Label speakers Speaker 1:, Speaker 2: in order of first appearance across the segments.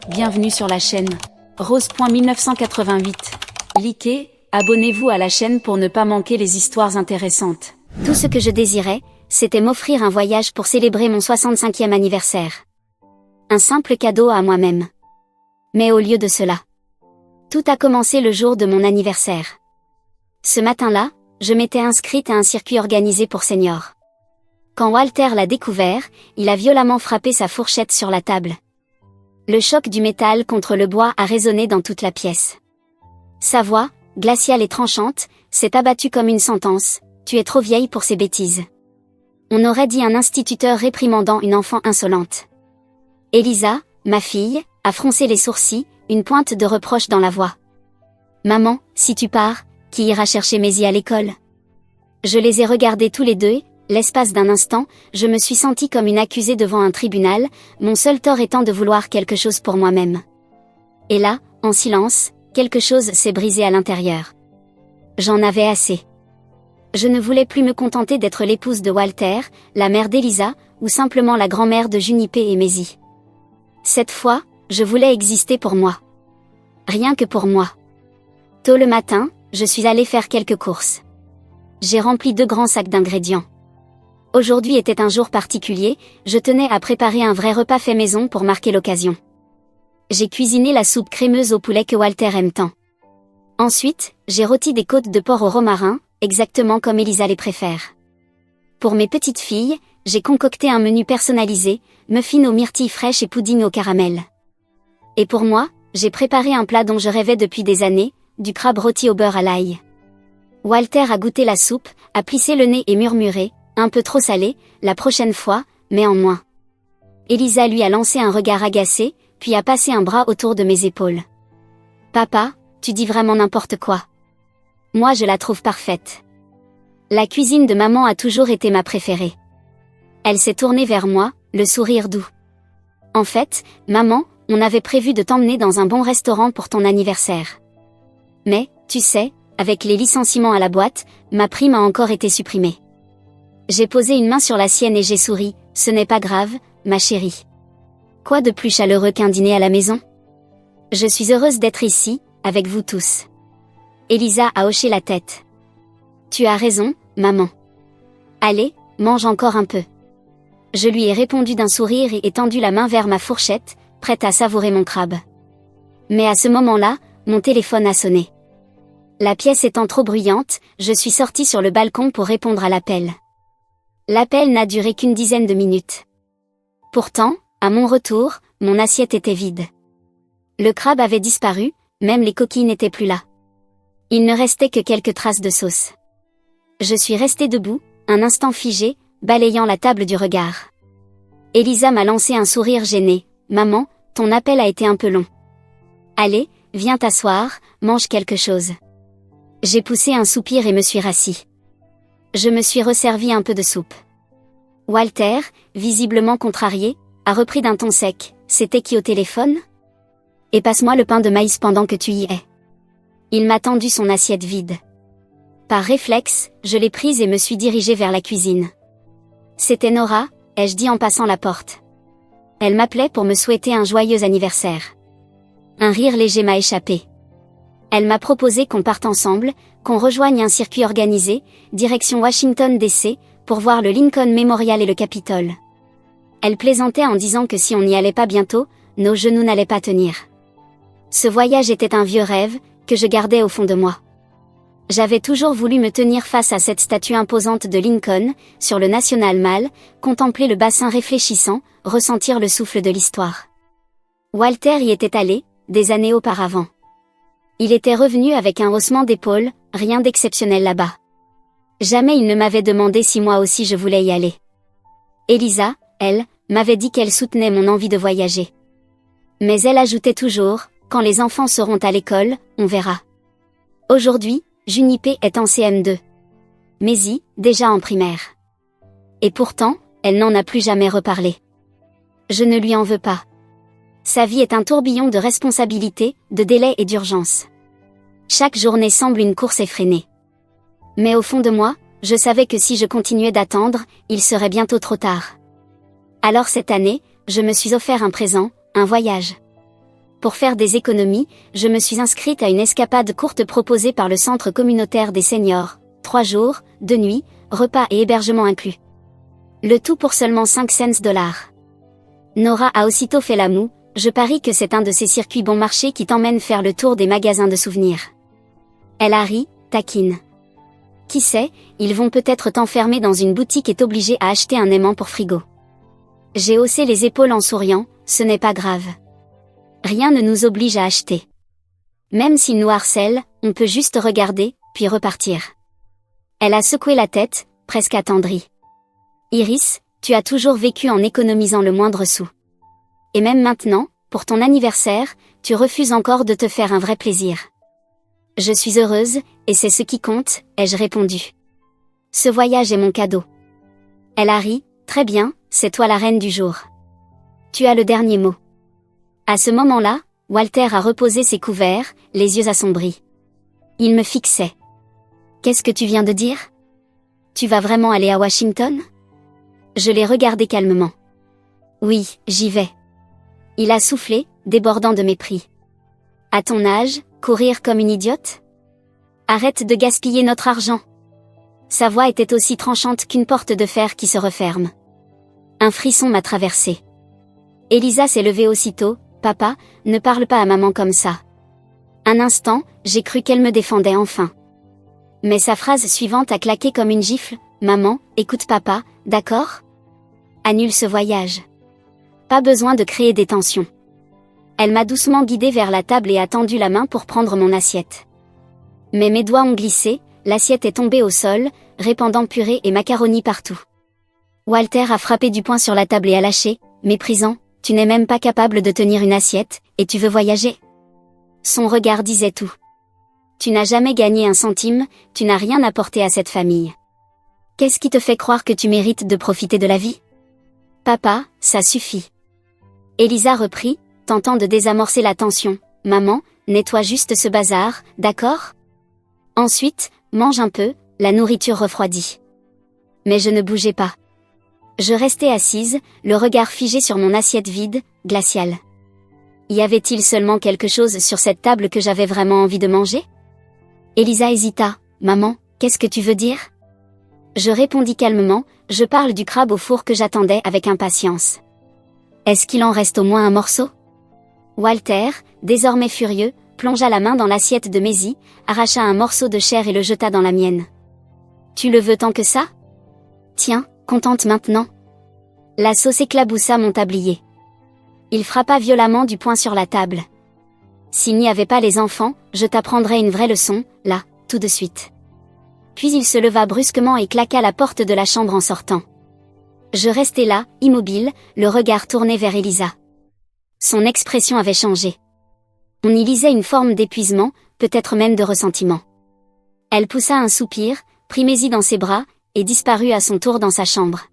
Speaker 1: Bienvenue sur la chaîne. Rose.1988. Likez, abonnez-vous à la chaîne pour ne pas manquer les histoires intéressantes.
Speaker 2: Tout ce que je désirais, c'était m'offrir un voyage pour célébrer mon 65e anniversaire. Un simple cadeau à moi-même. Mais au lieu de cela, tout a commencé le jour de mon anniversaire. Ce matin-là, je m'étais inscrite à un circuit organisé pour seniors. Quand Walter l'a découvert, il a violemment frappé sa fourchette sur la table. Le choc du métal contre le bois a résonné dans toute la pièce. Sa voix, glaciale et tranchante, s'est abattue comme une sentence: tu es trop vieille pour ces bêtises. On aurait dit un instituteur réprimandant une enfant insolente. Elisa, ma fille, a froncé les sourcils, une pointe de reproche dans la voix. Maman, si tu pars, qui ira chercher Maisie à l'école? Je les ai regardés tous les deux. L'espace d'un instant, je me suis sentie comme une accusée devant un tribunal, mon seul tort étant de vouloir quelque chose pour moi-même. Et là, en silence, quelque chose s'est brisé à l'intérieur. J'en avais assez. Je ne voulais plus me contenter d'être l'épouse de Walter, la mère d'Elisa, ou simplement la grand-mère de Junipé et Maisie. Cette fois, je voulais exister pour moi. Rien que pour moi. Tôt le matin, je suis allée faire quelques courses. J'ai rempli 2 grands sacs d'ingrédients. Aujourd'hui était un jour particulier, je tenais à préparer un vrai repas fait maison pour marquer l'occasion. J'ai cuisiné la soupe crémeuse au poulet que Walter aime tant. Ensuite, j'ai rôti des côtes de porc au romarin, exactement comme Elisa les préfère. Pour mes petites filles, j'ai concocté un menu personnalisé, muffins aux myrtilles fraîches et pudding au caramel. Et pour moi, j'ai préparé un plat dont je rêvais depuis des années, du crabe rôti au beurre à l'ail. Walter a goûté la soupe, a plissé le nez et murmuré: un peu trop salé, la prochaine fois, mais en moins. Elisa lui a lancé un regard agacé, puis a passé un bras autour de mes épaules. Papa, tu dis vraiment n'importe quoi. Moi je la trouve parfaite. La cuisine de maman a toujours été ma préférée. Elle s'est tournée vers moi, le sourire doux. En fait, maman, on avait prévu de t'emmener dans un bon restaurant pour ton anniversaire. Mais, tu sais, avec les licenciements à la boîte, ma prime a encore été supprimée. J'ai posé une main sur la sienne et j'ai souri: ce n'est pas grave, ma chérie. Quoi de plus chaleureux qu'un dîner à la maison? Je suis heureuse d'être ici, avec vous tous. Elisa a hoché la tête. Tu as raison, maman. Allez, mange encore un peu. Je lui ai répondu d'un sourire et étendu la main vers ma fourchette, prête à savourer mon crabe. Mais à ce moment-là, mon téléphone a sonné. La pièce étant trop bruyante, je suis sortie sur le balcon pour répondre à l'appel. L'appel n'a duré qu'une dizaine de minutes. Pourtant, à mon retour, mon assiette était vide. Le crabe avait disparu, même les coquilles n'étaient plus là. Il ne restait que quelques traces de sauce. Je suis restée debout, un instant figée, balayant la table du regard. Elisa m'a lancé un sourire gêné: maman, ton appel a été un peu long. Allez, viens t'asseoir, mange quelque chose. J'ai poussé un soupir et me suis rassis. Je me suis resservi un peu de soupe. Walter, visiblement contrarié, a repris d'un ton sec: c'était qui au téléphone? Et passe-moi le pain de maïs pendant que tu y es. Il m'a tendu son assiette vide. Par réflexe, je l'ai prise et me suis dirigée vers la cuisine. C'était Nora, ai-je dit en passant la porte. Elle m'appelait pour me souhaiter un joyeux anniversaire. Un rire léger m'a échappé. Elle m'a proposé qu'on parte ensemble, qu'on rejoigne un circuit organisé, direction Washington DC, pour voir le Lincoln Memorial et le Capitole. Elle plaisantait en disant que si on n'y allait pas bientôt, nos genoux n'allaient pas tenir. Ce voyage était un vieux rêve, que je gardais au fond de moi. J'avais toujours voulu me tenir face à cette statue imposante de Lincoln, sur le National Mall, contempler le bassin réfléchissant, ressentir le souffle de l'histoire. Walter y était allé, des années auparavant. Il était revenu avec un haussement d'épaules: rien d'exceptionnel là-bas. Jamais il ne m'avait demandé si moi aussi je voulais y aller. Elisa, elle, m'avait dit qu'elle soutenait mon envie de voyager. Mais elle ajoutait toujours: quand les enfants seront à l'école, on verra. Aujourd'hui, Junipé est en CM2. Maisie, déjà en primaire. Et pourtant, elle n'en a plus jamais reparlé. Je ne lui en veux pas. Sa vie est un tourbillon de responsabilités, de délais et d'urgences. Chaque journée semble une course effrénée. Mais au fond de moi, je savais que si je continuais d'attendre, il serait bientôt trop tard. Alors cette année, je me suis offert un présent, un voyage. Pour faire des économies, je me suis inscrite à une escapade courte proposée par le centre communautaire des seniors. 3 jours, 2 nuits, repas et hébergement inclus. Le tout pour seulement 5 cents dollars. Nora a aussitôt fait la moue, je parie que c'est un de ces circuits bon marché qui t'emmènent faire le tour des magasins de souvenirs. Elle a ri, taquine. Qui sait, ils vont peut-être t'enfermer dans une boutique et t'obliger à acheter un aimant pour frigo. J'ai haussé les épaules en souriant, ce n'est pas grave. Rien ne nous oblige à acheter. Même s'ils nous harcèlent, on peut juste regarder, puis repartir. Elle a secoué la tête, presque attendrie. Iris, tu as toujours vécu en économisant le moindre sou. Et même maintenant, pour ton anniversaire, tu refuses encore de te faire un vrai plaisir. Je suis heureuse, et c'est ce qui compte, ai-je répondu. Ce voyage est mon cadeau. Elle a ri, très bien, c'est toi la reine du jour. Tu as le dernier mot. À ce moment-là, Walter a reposé ses couverts, les yeux assombris. Il me fixait. Qu'est-ce que tu viens de dire? Tu vas vraiment aller à Washington? Je l'ai regardé calmement. Oui, j'y vais. Il a soufflé, débordant de mépris. À ton âge, courir comme une idiote? Arrête de gaspiller notre argent. Sa voix était aussi tranchante qu'une porte de fer qui se referme. Un frisson m'a traversé. Elisa s'est levée aussitôt. Papa, ne parle pas à maman comme ça. Un instant, j'ai cru qu'elle me défendait enfin. Mais sa phrase suivante a claqué comme une gifle. Maman, écoute papa, d'accord? Annule ce voyage. Pas besoin de créer des tensions. Elle m'a doucement guidée vers la table et a tendu la main pour prendre mon assiette. Mais mes doigts ont glissé, l'assiette est tombée au sol, répandant purée et macaroni partout. Walter a frappé du poing sur la table et a lâché, méprisant. Tu n'es même pas capable de tenir une assiette, et tu veux voyager? Son regard disait tout. Tu n'as jamais gagné un centime, tu n'as rien apporté à cette famille. Qu'est-ce qui te fait croire que tu mérites de profiter de la vie? Papa, ça suffit. Elisa reprit, tentant de désamorcer la tension. Maman, nettoie juste ce bazar, d'accord? Ensuite, mange un peu, la nourriture refroidit. Mais je ne bougeais pas. Je restais assise, le regard figé sur mon assiette vide, glaciale. Y avait-il seulement quelque chose sur cette table que j'avais vraiment envie de manger? Elisa hésita. Maman, qu'est-ce que tu veux dire? Je répondis calmement, je parle du crabe au four que j'attendais avec impatience. Est-ce qu'il en reste au moins un morceau? Walter, désormais furieux, plongea la main dans l'assiette de Maisie, arracha un morceau de chair et le jeta dans la mienne. Tu le veux tant que ça? Tiens, contente maintenant? La sauce éclaboussa mon tablier. Il frappa violemment du poing sur la table. S'il n'y avait pas les enfants, je t'apprendrais une vraie leçon, là, tout de suite. Puis il se leva brusquement et claqua la porte de la chambre en sortant. Je restais là, immobile, le regard tourné vers Elisa. Son expression avait changé. On y lisait une forme d'épuisement, peut-être même de ressentiment. Elle poussa un soupir, prit Maisie dans ses bras, et disparut à son tour dans sa chambre.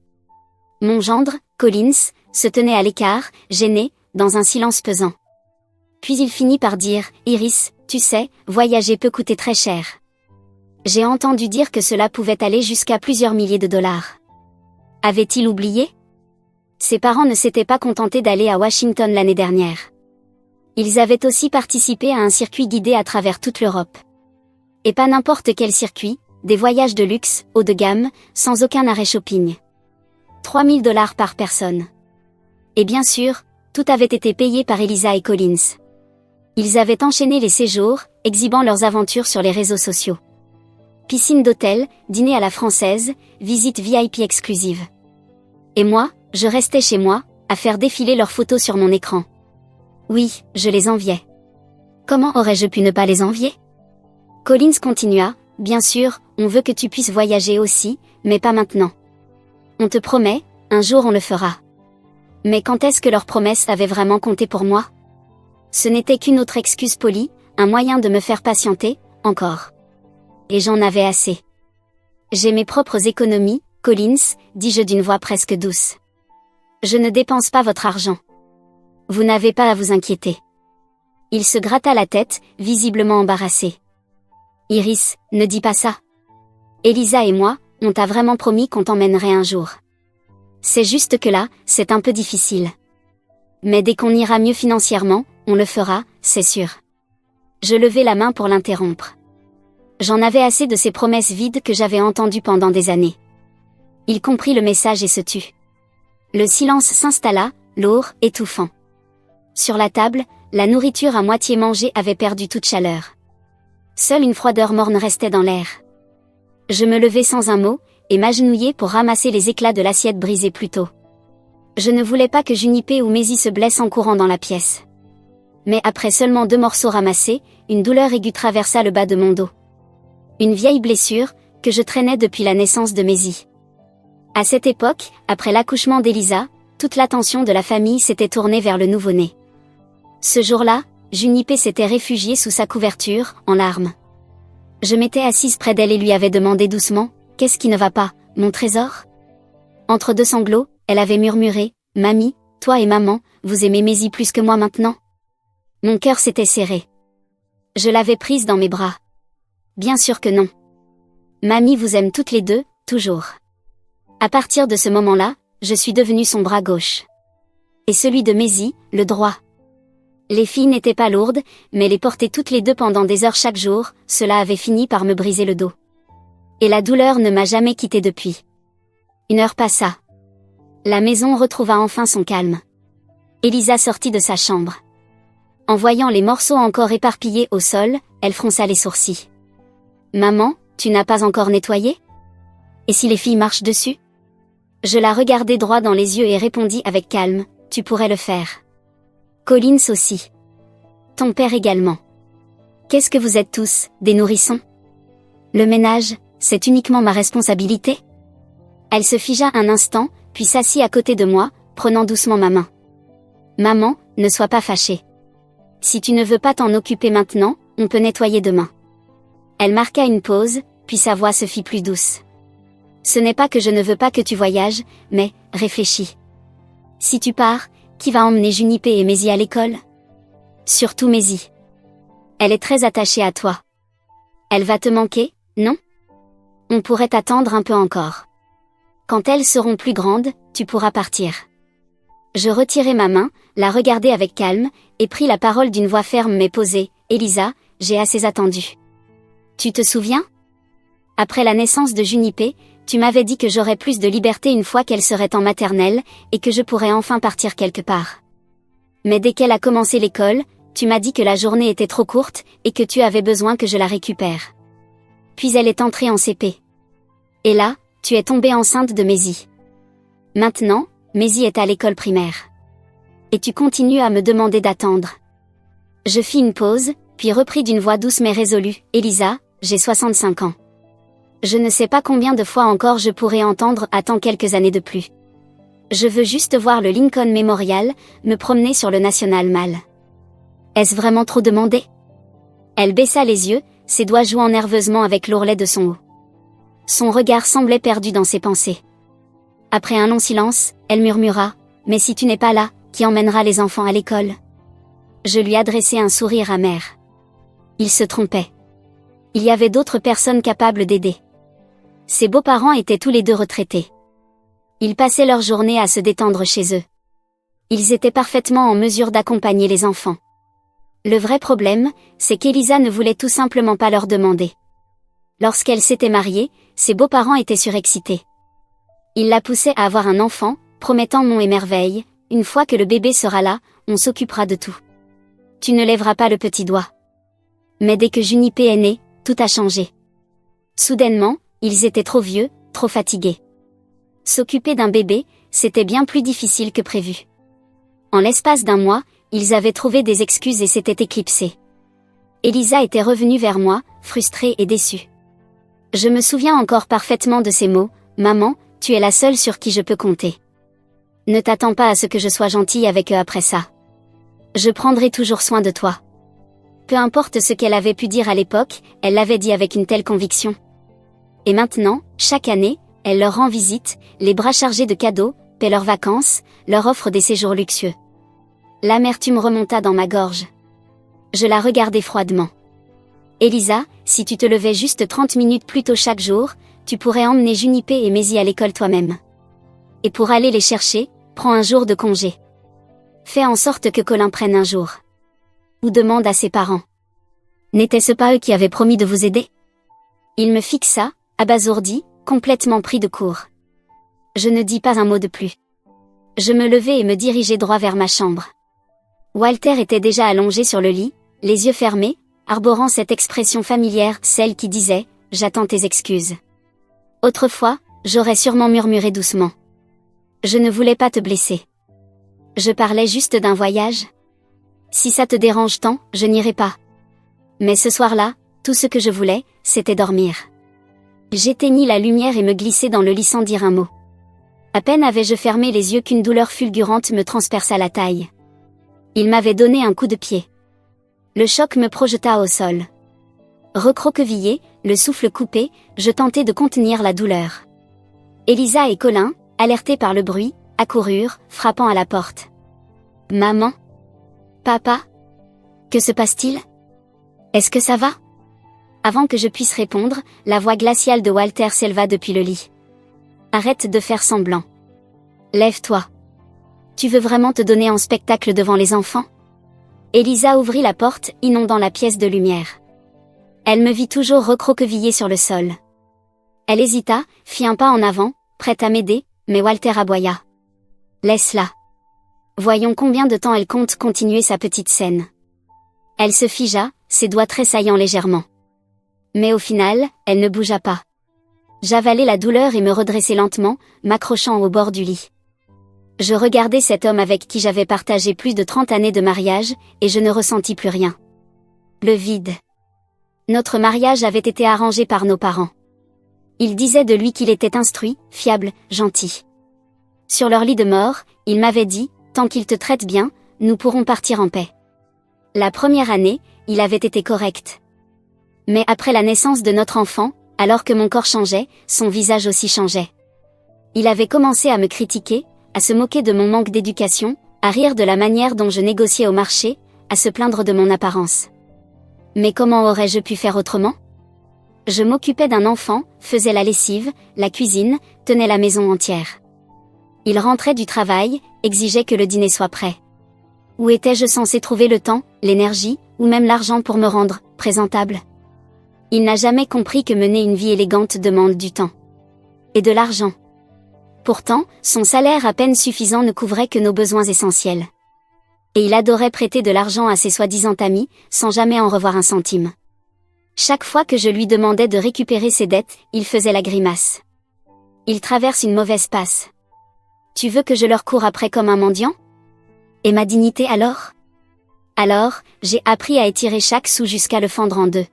Speaker 2: Mon gendre, Collins, se tenait à l'écart, gêné, dans un silence pesant. Puis il finit par dire, « Iris, tu sais, voyager peut coûter très cher. » J'ai entendu dire que cela pouvait aller jusqu'à plusieurs milliers de dollars. Avait-il oublié? Ses parents ne s'étaient pas contentés d'aller à Washington l'année dernière. Ils avaient aussi participé à un circuit guidé à travers toute l'Europe. Et pas n'importe quel circuit, des voyages de luxe, haut de gamme, sans aucun arrêt shopping. 3 000 $ par personne. Et bien sûr, tout avait été payé par Elisa et Collins. Ils avaient enchaîné les séjours, exhibant leurs aventures sur les réseaux sociaux. Piscine d'hôtel, dîner à la française, visite VIP exclusive. Et moi, je restais chez moi, à faire défiler leurs photos sur mon écran. Oui, je les enviais. Comment aurais-je pu ne pas les envier? Collins continua, bien sûr, on veut que tu puisses voyager aussi, mais pas maintenant. On te promet, un jour on le fera. Mais quand est-ce que leur promesse avait vraiment compté pour moi? Ce n'était qu'une autre excuse polie, un moyen de me faire patienter, encore. Et j'en avais assez. J'ai mes propres économies, Collins, dis-je d'une voix presque douce. Je ne dépense pas votre argent. Vous n'avez pas à vous inquiéter. Il se gratta la tête, visiblement embarrassé. Iris, ne dis pas ça. Elisa et moi, on t'a vraiment promis qu'on t'emmènerait un jour. C'est juste que là, c'est un peu difficile. Mais dès qu'on ira mieux financièrement, on le fera, c'est sûr. Je levai la main pour l'interrompre. J'en avais assez de ces promesses vides que j'avais entendues pendant des années. Il comprit le message et se tut. Le silence s'installa, lourd, étouffant. Sur la table, la nourriture à moitié mangée avait perdu toute chaleur. Seule une froideur morne restait dans l'air. Je me levai sans un mot, et m'agenouillai pour ramasser les éclats de l'assiette brisée plus tôt. Je ne voulais pas que Junipé ou Maisie se blessent en courant dans la pièce. Mais après seulement 2 morceaux ramassés, une douleur aiguë traversa le bas de mon dos. Une vieille blessure, que je traînais depuis la naissance de Maisie. À cette époque, après l'accouchement d'Elisa, toute l'attention de la famille s'était tournée vers le nouveau-né. Ce jour-là, Junipé s'était réfugiée sous sa couverture, en larmes. Je m'étais assise près d'elle et lui avais demandé doucement, « Qu'est-ce qui ne va pas, mon trésor ?» Entre 2 sanglots, elle avait murmuré, « Mamie, toi et maman, vous aimez Maisie plus que moi maintenant ?» Mon cœur s'était serré. Je l'avais prise dans mes bras. Bien sûr que non. Mamie vous aime toutes les deux, toujours. À partir de ce moment-là, je suis devenue son bras gauche. Et celui de Maisie, le droit. Les filles n'étaient pas lourdes, mais les porter toutes les deux pendant des heures chaque jour, cela avait fini par me briser le dos. Et la douleur ne m'a jamais quittée depuis. 1 heure passa. La maison retrouva enfin son calme. Elisa sortit de sa chambre. En voyant les morceaux encore éparpillés au sol, elle fronça les sourcils. « Maman, tu n'as pas encore nettoyé ? Et si les filles marchent dessus ?» Je la regardai droit dans les yeux et répondis avec calme, « Tu pourrais le faire. » Collins aussi. Ton père également. Qu'est-ce que vous êtes tous, des nourrissons ? Le ménage, c'est uniquement ma responsabilité ? Elle se figea un instant, puis s'assit à côté de moi, prenant doucement ma main. Maman, ne sois pas fâchée. Si tu ne veux pas t'en occuper maintenant, on peut nettoyer demain. Elle marqua une pause, puis sa voix se fit plus douce. Ce n'est pas que je ne veux pas que tu voyages, mais, réfléchis. Si tu pars, qui va emmener Junipé et Maisie à l'école ? Surtout Maisie. Elle est très attachée à toi. Elle va te manquer, non ? On pourrait t'attendre un peu encore. Quand elles seront plus grandes, tu pourras partir. Je retirai ma main, la regardai avec calme, et pris la parole d'une voix ferme mais posée. « Elisa, j'ai assez attendu. Tu te souviens ? Après la naissance de Junipé, tu m'avais dit que j'aurais plus de liberté une fois qu'elle serait en maternelle, et que je pourrais enfin partir quelque part. Mais dès qu'elle a commencé l'école, tu m'as dit que la journée était trop courte, et que tu avais besoin que je la récupère. Puis elle est entrée en CP. Et là, tu es tombée enceinte de Maisie. Maintenant, Maisie est à l'école primaire. Et tu continues à me demander d'attendre. » Je fis une pause, puis repris d'une voix douce mais résolue. « Elisa, j'ai 65 ans. Je ne sais pas combien de fois encore je pourrai entendre « attends quelques années de plus. Je veux juste voir le Lincoln Memorial, me promener sur le National Mall. Est-ce vraiment trop demandé ?» Elle baissa les yeux, ses doigts jouant nerveusement avec l'ourlet de son haut. Son regard semblait perdu dans ses pensées. Après un long silence, elle murmura, « Mais si tu n'es pas là, qui emmènera les enfants à l'école ?» Je lui adressai un sourire amer. Il se trompait. Il y avait d'autres personnes capables d'aider. Ses beaux-parents étaient tous les deux retraités. Ils passaient leur journée à se détendre chez eux. Ils étaient parfaitement en mesure d'accompagner les enfants. Le vrai problème, c'est qu'Elisa ne voulait tout simplement pas leur demander. Lorsqu'elle s'était mariée, ses beaux-parents étaient surexcités. Ils la poussaient à avoir un enfant, promettant monts et merveilles, « Une fois que le bébé sera là, on s'occupera de tout. Tu ne lèveras pas le petit doigt. » Mais dès que Junipé est né, tout a changé. Soudainement, ils étaient trop vieux, trop fatigués. S'occuper d'un bébé, c'était bien plus difficile que prévu. En l'espace d'1 mois, ils avaient trouvé des excuses et s'étaient éclipsés. Elisa était revenue vers moi, frustrée et déçue. Je me souviens encore parfaitement de ces mots, « Maman, tu es la seule sur qui je peux compter. Ne t'attends pas à ce que je sois gentille avec eux après ça. Je prendrai toujours soin de toi. » Peu importe ce qu'elle avait pu dire à l'époque, elle l'avait dit avec une telle conviction. Et maintenant, chaque année, elle leur rend visite, les bras chargés de cadeaux, paie leurs vacances, leur offre des séjours luxueux. L'amertume remonta dans ma gorge. Je la regardai froidement. « Elisa, si tu te levais juste 30 minutes plus tôt chaque jour, tu pourrais emmener Junipé et Maisie à l'école toi-même. Et pour aller les chercher, prends un jour de congé. Fais en sorte que Colin prenne un jour. ou demande à ses parents. N'était-ce pas eux qui avaient promis de vous aider? Il me fixa, abasourdi, complètement pris de court. Je ne dis pas un mot de plus. Je me levai et me dirigeai droit vers ma chambre. Walter était déjà allongé sur le lit, les yeux fermés, arborant cette expression familière, celle qui disait « J'attends tes excuses ». Autrefois, j'aurais sûrement murmuré doucement. Je ne voulais pas te blesser. Je parlais juste d'un voyage. Si ça te dérange tant, je n'irai pas. Mais ce soir-là, tout ce que je voulais, c'était dormir. J'éteignis la lumière et me glissai dans le lit sans dire un mot. À peine avais-je fermé les yeux qu'une douleur fulgurante me transperça la taille. Il m'avait donné un coup de pied. Le choc me projeta au sol. Recroquevillé, le souffle coupé, je tentai de contenir la douleur. Elisa et Colin, alertés par le bruit, accoururent, frappant à la porte. « Maman? Papa? Que se passe-t-il? Est-ce que ça va ?» Avant que je puisse répondre, la voix glaciale de Walter s'éleva depuis le lit. « Arrête de faire semblant. Lève-toi. Tu veux vraiment te donner en spectacle devant les enfants ?» Elisa ouvrit la porte, inondant la pièce de lumière. Elle me vit toujours recroquevillée sur le sol. Elle hésita, fit un pas en avant, prête à m'aider, mais Walter aboya. « Laisse-la. Voyons combien de temps elle compte continuer sa petite scène. » Elle se figea, ses doigts tressaillant légèrement. Mais au final, elle ne bougea pas. J'avalai la douleur et me redressai lentement, m'accrochant au bord du lit. Je regardais cet homme avec qui j'avais partagé plus de 30 années de mariage, et je ne ressentis plus rien. Le vide. Notre mariage avait été arrangé par nos parents. Ils disaient de lui qu'il était instruit, fiable, gentil. Sur leur lit de mort, ils m'avaient dit, tant qu'il te traite bien, nous pourrons partir en paix. La première année, il avait été correct. Mais après la naissance de notre enfant, alors que mon corps changeait, son visage aussi changeait. Il avait commencé à me critiquer, à se moquer de mon manque d'éducation, à rire de la manière dont je négociais au marché, à se plaindre de mon apparence. Mais comment aurais-je pu faire autrement? Je m'occupais d'un enfant, faisais la lessive, la cuisine, tenais la maison entière. Il rentrait du travail, exigeait que le dîner soit prêt. Où étais-je censé trouver le temps, l'énergie, ou même l'argent pour me rendre présentable? Il n'a jamais compris que mener une vie élégante demande du temps. Et de l'argent. Pourtant, son salaire à peine suffisant ne couvrait que nos besoins essentiels. Et il adorait prêter de l'argent à ses soi-disant amis, sans jamais en revoir un centime. Chaque fois que je lui demandais de récupérer ses dettes, il faisait la grimace. Il traverse une mauvaise passe. Tu veux que je leur cours après comme un mendiant? Et ma dignité alors? Alors, j'ai appris à étirer chaque sou jusqu'à le fendre en deux.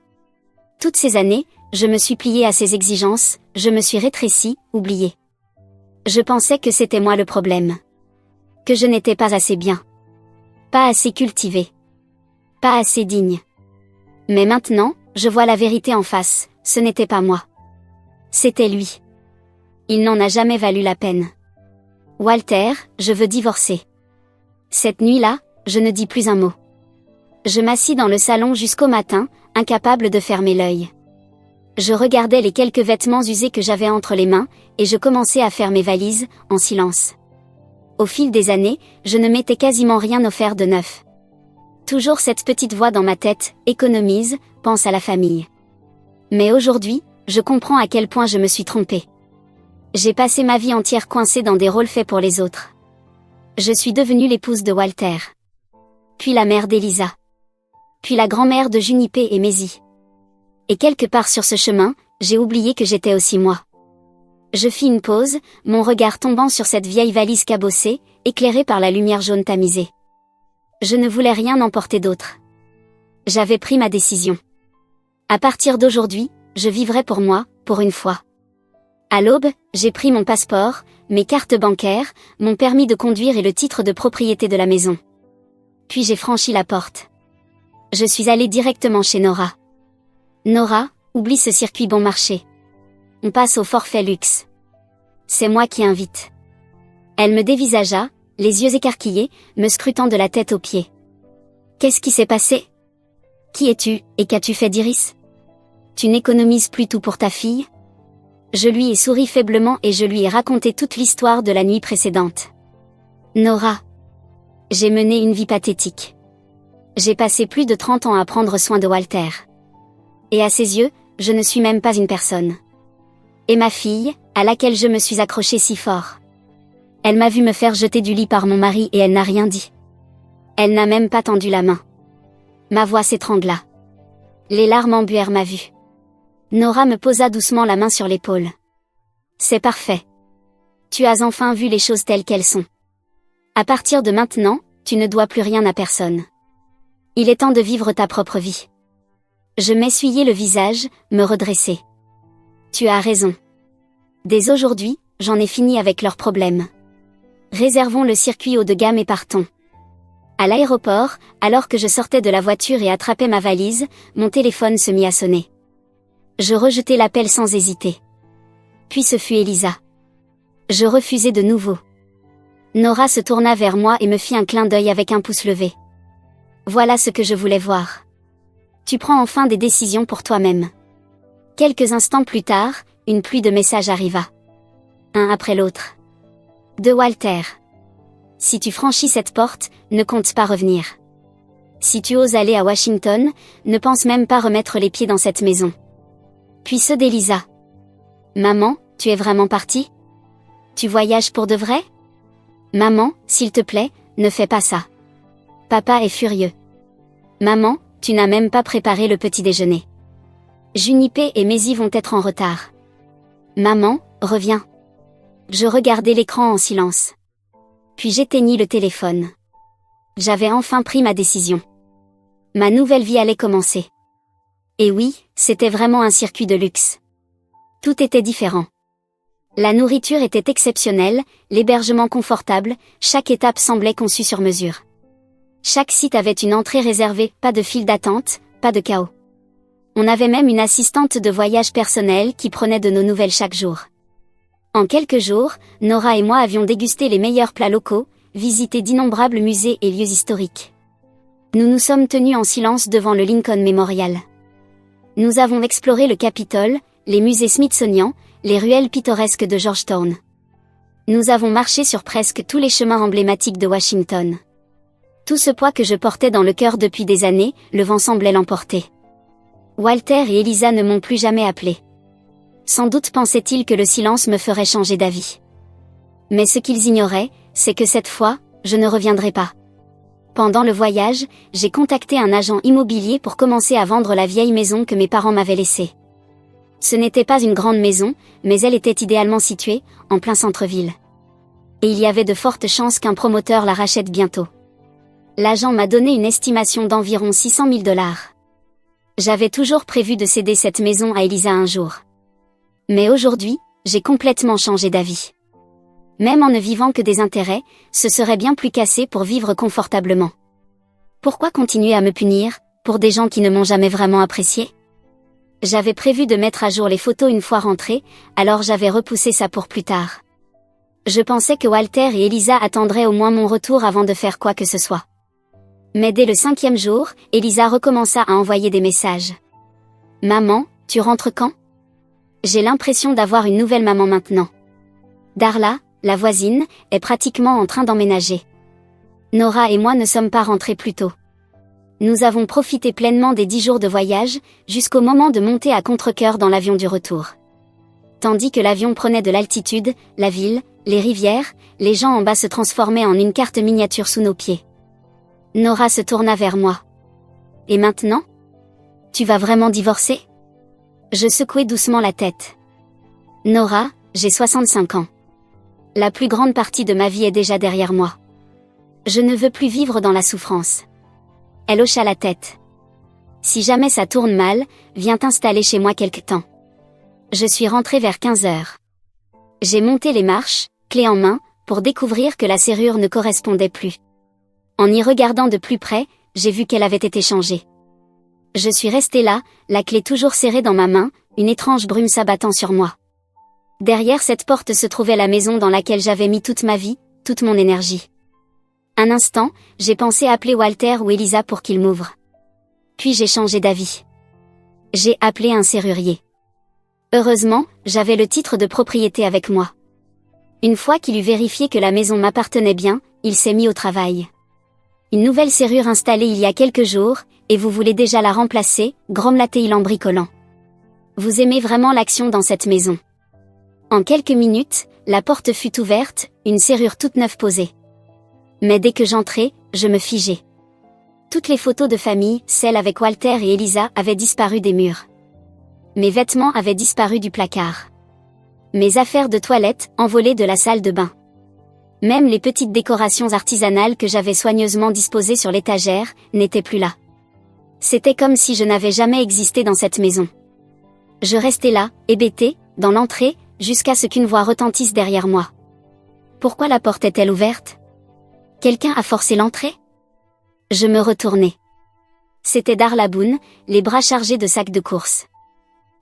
Speaker 2: Toutes ces années, je me suis pliée à ses exigences, je me suis rétrécie, oubliée. Je pensais que c'était moi le problème. Que je n'étais pas assez bien. Pas assez cultivée. Pas assez digne. Mais maintenant, je vois la vérité en face, ce n'était pas moi. C'était lui. Il n'en a jamais valu la peine. Walter, je veux divorcer. Cette nuit-là, je ne dis plus un mot. Je m'assis dans le salon jusqu'au matin, incapable de fermer l'œil. Je regardais les quelques vêtements usés que j'avais entre les mains, et je commençais à faire mes valises, en silence. Au fil des années, je ne m'étais quasiment rien offert de neuf. Toujours cette petite voix dans ma tête, économise, pense à la famille. Mais aujourd'hui, je comprends à quel point je me suis trompée. J'ai passé ma vie entière coincée dans des rôles faits pour les autres. Je suis devenue l'épouse de Walter. Puis la mère d'Elisa. Puis la grand-mère de Junipé et Maisie. Et quelque part sur ce chemin, j'ai oublié que j'étais aussi moi. Je fis une pause, mon regard tombant sur cette vieille valise cabossée, éclairée par la lumière jaune tamisée. Je ne voulais rien emporter d'autre. J'avais pris ma décision. À partir d'aujourd'hui, je vivrai pour moi, pour une fois. À l'aube, j'ai pris mon passeport, mes cartes bancaires, mon permis de conduire et le titre de propriété de la maison. Puis j'ai franchi la porte. Je suis allée directement chez Nora. Nora, oublie ce circuit bon marché. On passe au forfait luxe. C'est moi qui invite. Elle me dévisagea, les yeux écarquillés, me scrutant de la tête aux pieds. Qu'est-ce qui s'est passé? Qui es-tu, et qu'as-tu fait d'Iris? Tu n'économises plus tout pour ta fille? Je lui ai souri faiblement et je lui ai raconté toute l'histoire de la nuit précédente. Nora. J'ai mené une vie pathétique. J'ai passé plus de 30 ans à prendre soin de Walter. Et à ses yeux, je ne suis même pas une personne. Et ma fille, à laquelle je me suis accrochée si fort. Elle m'a vu me faire jeter du lit par mon mari et elle n'a rien dit. Elle n'a même pas tendu la main. Ma voix s'étrangla. Les larmes embuèrent ma vue. Nora me posa doucement la main sur l'épaule. C'est parfait. Tu as enfin vu les choses telles qu'elles sont. À partir de maintenant, tu ne dois plus rien à personne. Il est temps de vivre ta propre vie. Je m'essuyai le visage, me redressai. Tu as raison. Dès aujourd'hui, j'en ai fini avec leurs problèmes. Réservons le circuit haut de gamme et partons. À l'aéroport, alors que je sortais de la voiture et attrapais ma valise, mon téléphone se mit à sonner. Je rejetai l'appel sans hésiter. Puis ce fut Elisa. Je refusai de nouveau. Nora se tourna vers moi et me fit un clin d'œil avec un pouce levé. Voilà ce que je voulais voir. Tu prends enfin des décisions pour toi-même. Quelques instants plus tard, une pluie de messages arriva. Un après l'autre. De Walter. Si tu franchis cette porte, ne compte pas revenir. Si tu oses aller à Washington, ne pense même pas remettre les pieds dans cette maison. Puis ceux d'Elisa. Maman, tu es vraiment partie? Tu voyages pour de vrai? Maman, s'il te plaît, ne fais pas ça. Papa est furieux. Maman, tu n'as même pas préparé le petit déjeuner. Junipé et Maisie vont être en retard. Maman, reviens. Je regardai l'écran en silence. Puis j'éteignis le téléphone. J'avais enfin pris ma décision. Ma nouvelle vie allait commencer. Et oui, c'était vraiment un circuit de luxe. Tout était différent. La nourriture était exceptionnelle, l'hébergement confortable, chaque étape semblait conçue sur mesure. Chaque site avait une entrée réservée, pas de file d'attente, pas de chaos. On avait même une assistante de voyage personnelle qui prenait de nos nouvelles chaque jour. En quelques jours, Nora et moi avions dégusté les meilleurs plats locaux, visité d'innombrables musées et lieux historiques. Nous nous sommes tenus en silence devant le Lincoln Memorial. Nous avons exploré le Capitole, les musées Smithsonian, les ruelles pittoresques de Georgetown. Nous avons marché sur presque tous les chemins emblématiques de Washington. Tout ce poids que je portais dans le cœur depuis des années, le vent semblait l'emporter. Walter et Elisa ne m'ont plus jamais appelé. Sans doute pensaient-ils que le silence me ferait changer d'avis. Mais ce qu'ils ignoraient, c'est que cette fois, je ne reviendrai pas. Pendant le voyage, j'ai contacté un agent immobilier pour commencer à vendre la vieille maison que mes parents m'avaient laissée. Ce n'était pas une grande maison, mais elle était idéalement située, en plein centre-ville. Et il y avait de fortes chances qu'un promoteur la rachète bientôt. L'agent m'a donné une estimation d'environ 600 000 $. J'avais toujours prévu de céder cette maison à Elisa un jour. Mais aujourd'hui, j'ai complètement changé d'avis. Même en ne vivant que des intérêts, ce serait bien plus qu'assez pour vivre confortablement. Pourquoi continuer à me punir, pour des gens qui ne m'ont jamais vraiment apprécié? J'avais prévu de mettre à jour les photos une fois rentrée, alors j'avais repoussé ça pour plus tard. Je pensais que Walter et Elisa attendraient au moins mon retour avant de faire quoi que ce soit. Mais dès le 5e jour, Elisa recommença à envoyer des messages. Maman, tu rentres quand? J'ai l'impression d'avoir une nouvelle maman maintenant. Darla, la voisine, est pratiquement en train d'emménager. Nora et moi ne sommes pas rentrés plus tôt. Nous avons profité pleinement des 10 jours de voyage, jusqu'au moment de monter à contre-cœur dans l'avion du retour. Tandis que l'avion prenait de l'altitude, la ville, les rivières, les gens en bas se transformaient en une carte miniature sous nos pieds. Nora se tourna vers moi. Et maintenant? Tu vas vraiment divorcer? Je secouai doucement la tête. Nora, j'ai 65 ans. La plus grande partie de ma vie est déjà derrière moi. Je ne veux plus vivre dans la souffrance. Elle hocha la tête. Si jamais ça tourne mal, viens t'installer chez moi quelque temps. Je suis rentrée vers 15 heures. J'ai monté les marches, clé en main, pour découvrir que la serrure ne correspondait plus. En y regardant de plus près, j'ai vu qu'elle avait été changée. Je suis restée là, la clé toujours serrée dans ma main, une étrange brume s'abattant sur moi. Derrière cette porte se trouvait la maison dans laquelle j'avais mis toute ma vie, toute mon énergie. Un instant, j'ai pensé appeler Walter ou Elisa pour qu'ils m'ouvrent. Puis j'ai changé d'avis. J'ai appelé un serrurier. Heureusement, j'avais le titre de propriété avec moi. Une fois qu'il eut vérifié que la maison m'appartenait bien, il s'est mis au travail. Une nouvelle serrure installée il y a quelques jours, et vous voulez déjà la remplacer, grommela-t-il en bricolant. Vous aimez vraiment l'action dans cette maison. En quelques minutes, la porte fut ouverte, une serrure toute neuve posée. Mais dès que j'entrai, je me figeai. Toutes les photos de famille, celles avec Walter et Elisa, avaient disparu des murs. Mes vêtements avaient disparu du placard. Mes affaires de toilette, envolées de la salle de bain. Même les petites décorations artisanales que j'avais soigneusement disposées sur l'étagère, n'étaient plus là. C'était comme si je n'avais jamais existé dans cette maison. Je restais là, hébété, dans l'entrée, jusqu'à ce qu'une voix retentisse derrière moi. Pourquoi la porte est-elle ouverte? Quelqu'un a forcé l'entrée? Je me retournai. C'était Darla Boone, les bras chargés de sacs de course.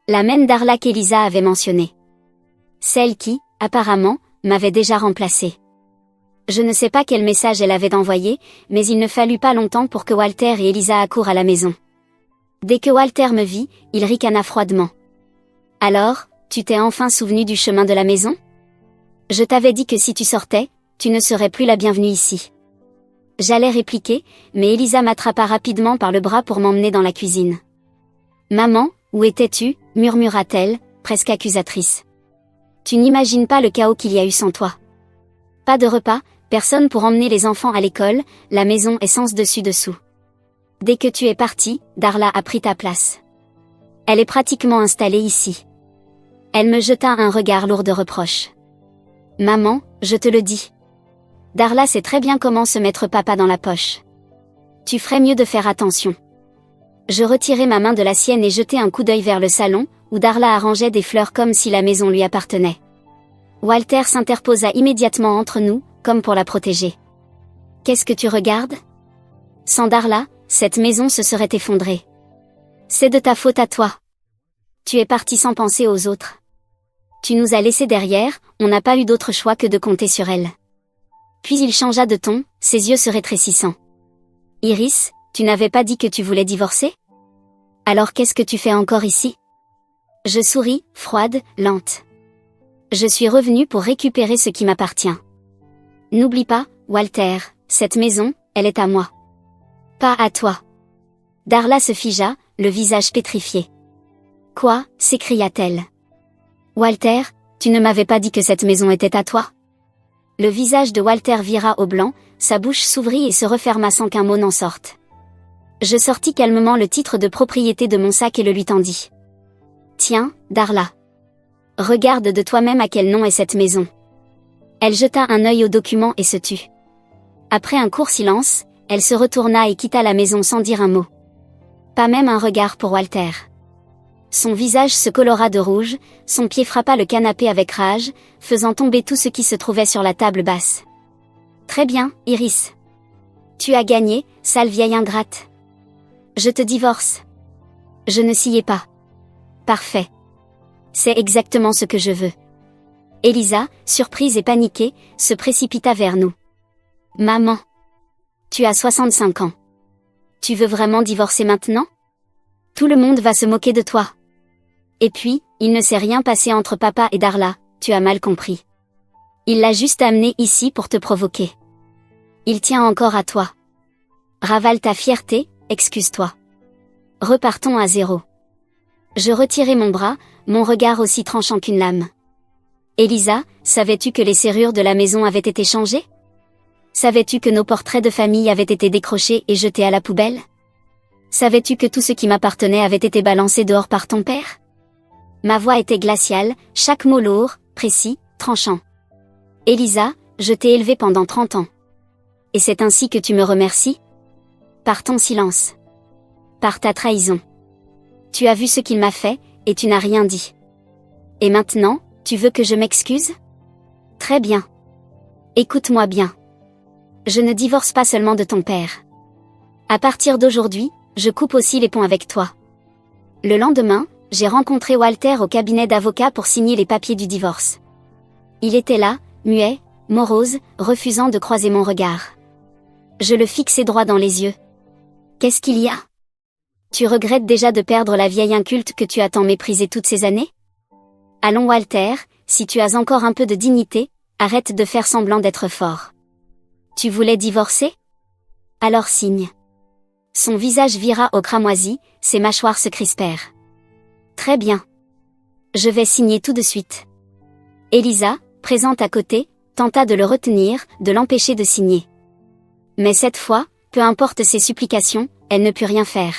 Speaker 2: La même Darla qu'Elisa avait mentionnée. Celle qui, apparemment, m'avait déjà remplacée. Je ne sais pas quel message elle avait envoyé, mais il ne fallut pas longtemps pour que Walter et Elisa accourent à la maison. Dès que Walter me vit, il ricana froidement. « Alors, tu t'es enfin souvenu du chemin de la maison? Je t'avais dit que si tu sortais, tu ne serais plus la bienvenue ici. » J'allais répliquer, mais Elisa m'attrapa rapidement par le bras pour m'emmener dans la cuisine. « Maman, où étais-tu » murmura-t-elle, presque accusatrice. « Tu n'imagines pas le chaos qu'il y a eu sans toi. Pas de repas, personne pour emmener les enfants à l'école, la maison est sens dessus-dessous. Dès que tu es parti, Darla a pris ta place. Elle est pratiquement installée ici. » Elle me jeta un regard lourd de reproches. « Maman, je te le dis. Darla sait très bien comment se mettre papa dans la poche. Tu ferais mieux de faire attention. » Je retirai ma main de la sienne et jetai un coup d'œil vers le salon, où Darla arrangeait des fleurs comme si la maison lui appartenait. Walter s'interposa immédiatement entre nous, comme pour la protéger. « Qu'est-ce que tu regardes? Sans Darla, cette maison se serait effondrée. C'est de ta faute à toi. Tu es parti sans penser aux autres. Tu nous as laissés derrière, on n'a pas eu d'autre choix que de compter sur elle. » Puis il changea de ton, ses yeux se rétrécissant. « Iris, tu n'avais pas dit que tu voulais divorcer? Alors qu'est-ce que tu fais encore ici? » Je souris, froide, lente. « Je suis revenue pour récupérer ce qui m'appartient. N'oublie pas, Walter, cette maison, elle est à moi. Pas à toi. » Darla se figea, le visage pétrifié. « Quoi » s'écria-t-elle. « Walter, tu ne m'avais pas dit que cette maison était à toi? » Le visage de Walter vira au blanc, sa bouche s'ouvrit et se referma sans qu'un mot n'en sorte. Je sortis calmement le titre de propriété de mon sac et le lui tendis. « Tiens, Darla. Regarde de toi-même à quel nom est cette maison. » Elle jeta un œil au document et se tut. Après un court silence, elle se retourna et quitta la maison sans dire un mot. Pas même un regard pour Walter. Son visage se colora de rouge, son pied frappa le canapé avec rage, faisant tomber tout ce qui se trouvait sur la table basse. « Très bien, Iris. Tu as gagné, sale vieille ingrate. Je te divorce. » Je ne sciais pas. « Parfait. C'est exactement ce que je veux. » Elisa, surprise et paniquée, se précipita vers nous. « Maman. Tu as 65 ans. Tu veux vraiment divorcer maintenant? Tout le monde va se moquer de toi. Et puis, il ne s'est rien passé entre papa et Darla, tu as mal compris. Il l'a juste amené ici pour te provoquer. Il tient encore à toi. Ravale ta fierté, excuse-toi. Repartons à zéro. » Je retirai mon bras, mon regard aussi tranchant qu'une lame. « Elisa, savais-tu que les serrures de la maison avaient été changées? Savais-tu que nos portraits de famille avaient été décrochés et jetés à la poubelle? Savais-tu que tout ce qui m'appartenait avait été balancé dehors par ton père? » Ma voix était glaciale, chaque mot lourd, précis, tranchant. « Elisa, je t'ai élevée pendant 30 ans. Et c'est ainsi que tu me remercies? Par ton silence. Par ta trahison. Tu as vu ce qu'il m'a fait, et tu n'as rien dit. Et maintenant, tu veux que je m'excuse? Très bien. Écoute-moi bien. Je ne divorce pas seulement de ton père. À partir d'aujourd'hui, je coupe aussi les ponts avec toi. » Le lendemain, j'ai rencontré Walter au cabinet d'avocat pour signer les papiers du divorce. Il était là, muet, morose, refusant de croiser mon regard. Je le fixai droit dans les yeux. « Qu'est-ce qu'il y a? Tu regrettes déjà de perdre la vieille inculte que tu as tant méprisée toutes ces années? Allons Walter, si tu as encore un peu de dignité, arrête de faire semblant d'être fort. Tu voulais divorcer? Alors signe. Son visage vira au cramoisi, ses mâchoires se crispèrent. Très bien. Je vais signer tout de suite. Elisa, présente à côté, tenta de le retenir, de l'empêcher de signer. Mais cette fois, peu importe ses supplications, elle ne put rien faire.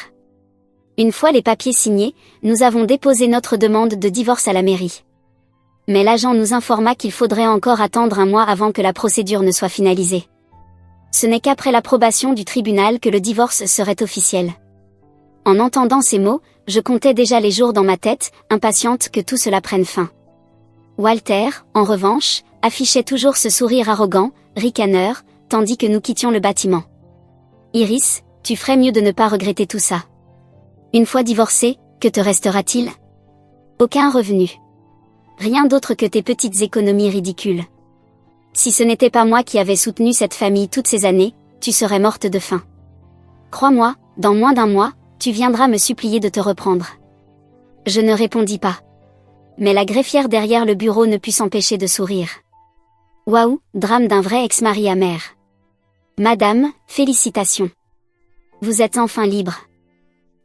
Speaker 2: Une fois les papiers signés, nous avons déposé notre demande de divorce à la mairie. Mais l'agent nous informa qu'il faudrait encore attendre un mois avant que la procédure ne soit finalisée. Ce n'est qu'après l'approbation du tribunal que le divorce serait officiel. En entendant ces mots, je comptais déjà les jours dans ma tête, impatiente que tout cela prenne fin. Walter, en revanche, affichait toujours ce sourire arrogant, ricaneur, tandis que nous quittions le bâtiment. Iris, tu ferais mieux de ne pas regretter tout ça. Une fois divorcé, que te restera-t-il? Aucun revenu. Rien d'autre que tes petites économies ridicules. Si ce n'était pas moi qui avais soutenu cette famille toutes ces années, tu serais morte de faim. Crois-moi, dans moins d'un mois, tu viendras me supplier de te reprendre. Je ne répondis pas. Mais la greffière derrière le bureau ne put s'empêcher de sourire. Waouh, drame d'un vrai ex-mari amer. Madame, félicitations. Vous êtes enfin libre.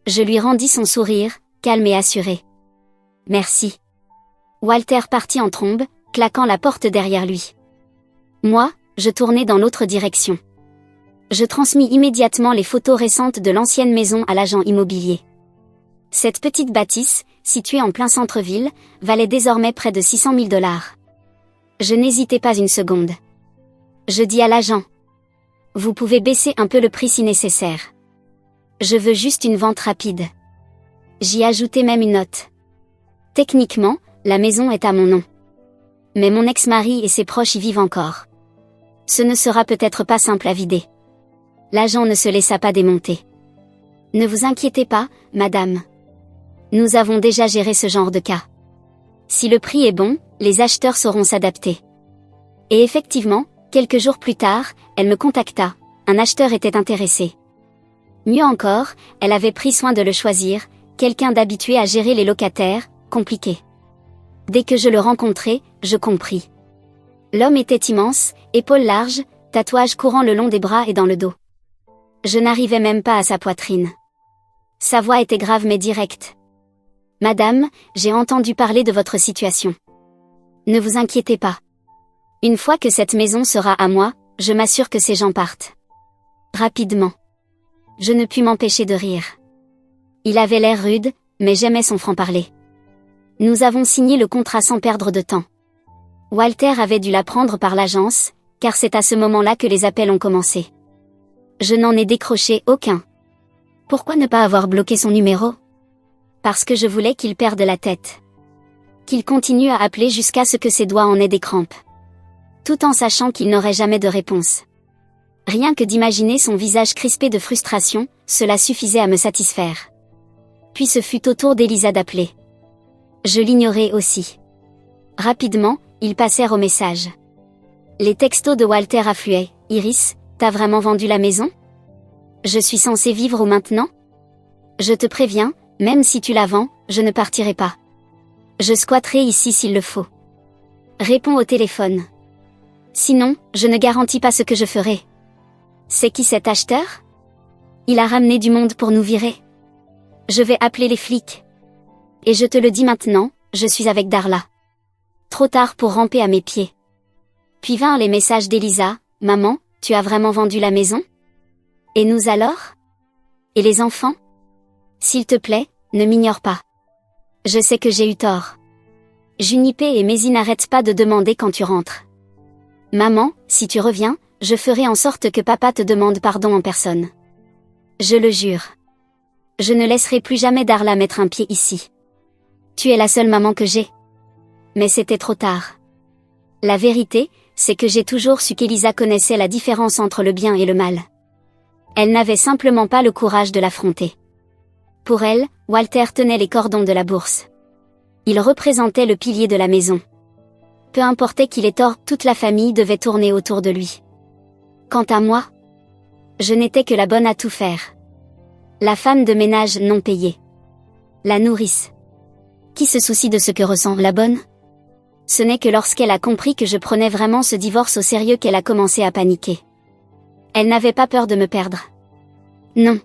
Speaker 2: Je lui rendis son sourire, calme et assuré. Merci. Walter partit en trombe, claquant la porte derrière lui. Moi, je tournai dans l'autre direction. Je transmis immédiatement les photos récentes de l'ancienne maison à l'agent immobilier. Cette petite bâtisse, située en plein centre-ville, valait désormais près de 600 000 $. Je n'hésitai pas une seconde. Je dis à l'agent. Vous pouvez baisser un peu le prix si nécessaire. Je veux juste une vente rapide. J'y ajoutai même une note. Techniquement, la maison est à mon nom. Mais mon ex-mari et ses proches y vivent encore. Ce ne sera peut-être pas simple à vider. L'agent ne se laissa pas démonter. Ne vous inquiétez pas, madame. Nous avons déjà géré ce genre de cas. Si le prix est bon, les acheteurs sauront s'adapter. Et effectivement, quelques jours plus tard, elle me contacta. Un acheteur était intéressé. Mieux encore, elle avait pris soin de le choisir, quelqu'un d'habitué à gérer les locataires, compliqué. Dès que je le rencontrai, je compris. L'homme était immense, épaules larges, tatouages courant le long des bras et dans le dos. Je n'arrivais même pas à sa poitrine. Sa voix était grave mais directe. Madame, j'ai entendu parler de votre situation. Ne vous inquiétez pas. Une fois que cette maison sera à moi, je m'assure que ces gens partent. Rapidement. Je ne pus m'empêcher de rire. Il avait l'air rude, mais j'aimais son franc-parler. Nous avons signé le contrat sans perdre de temps. Walter avait dû l'apprendre par l'agence, car c'est à ce moment-là que les appels ont commencé. Je n'en ai décroché aucun. Pourquoi ne pas avoir bloqué son numéro? Parce que je voulais qu'il perde la tête. Qu'il continue à appeler jusqu'à ce que ses doigts en aient des crampes. Tout en sachant qu'il n'aurait jamais de réponse. Rien que d'imaginer son visage crispé de frustration, cela suffisait à me satisfaire. Puis ce fut au tour d'Elisa d'appeler. Je l'ignorais aussi. Rapidement, ils passèrent au message. Les textos de Walter affluaient. Iris, t'as vraiment vendu la maison? Je suis censée vivre où maintenant? Je te préviens, même si tu la vends, je ne partirai pas. Je squatterai ici s'il le faut. Réponds au téléphone. Sinon, je ne garantis pas ce que je ferai. C'est qui cet acheteur? Il a ramené du monde pour nous virer. Je vais appeler les flics. Et je te le dis maintenant, je suis avec Darla. Trop tard pour ramper à mes pieds. Puis vinrent les messages d'Elisa. Maman, tu as vraiment vendu la maison? Et nous alors? Et les enfants? S'il te plaît, ne m'ignore pas. Je sais que j'ai eu tort. Junipé et Maisy n'arrêtent pas de demander quand tu rentres. Maman, si tu reviens, je ferai en sorte que papa te demande pardon en personne. Je le jure. Je ne laisserai plus jamais Darla mettre un pied ici. Tu es la seule maman que j'ai. Mais c'était trop tard. La vérité, c'est que j'ai toujours su qu'Elisa connaissait la différence entre le bien et le mal. Elle n'avait simplement pas le courage de l'affronter. Pour elle, Walter tenait les cordons de la bourse. Il représentait le pilier de la maison. Peu importait qu'il ait tort, toute la famille devait tourner autour de lui. Quant à moi, je n'étais que la bonne à tout faire. La femme de ménage non payée. La nourrice. Qui se soucie de ce que ressent la bonne? Ce n'est que lorsqu'elle a compris que je prenais vraiment ce divorce au sérieux qu'elle a commencé à paniquer. Elle n'avait pas peur de me perdre. Non.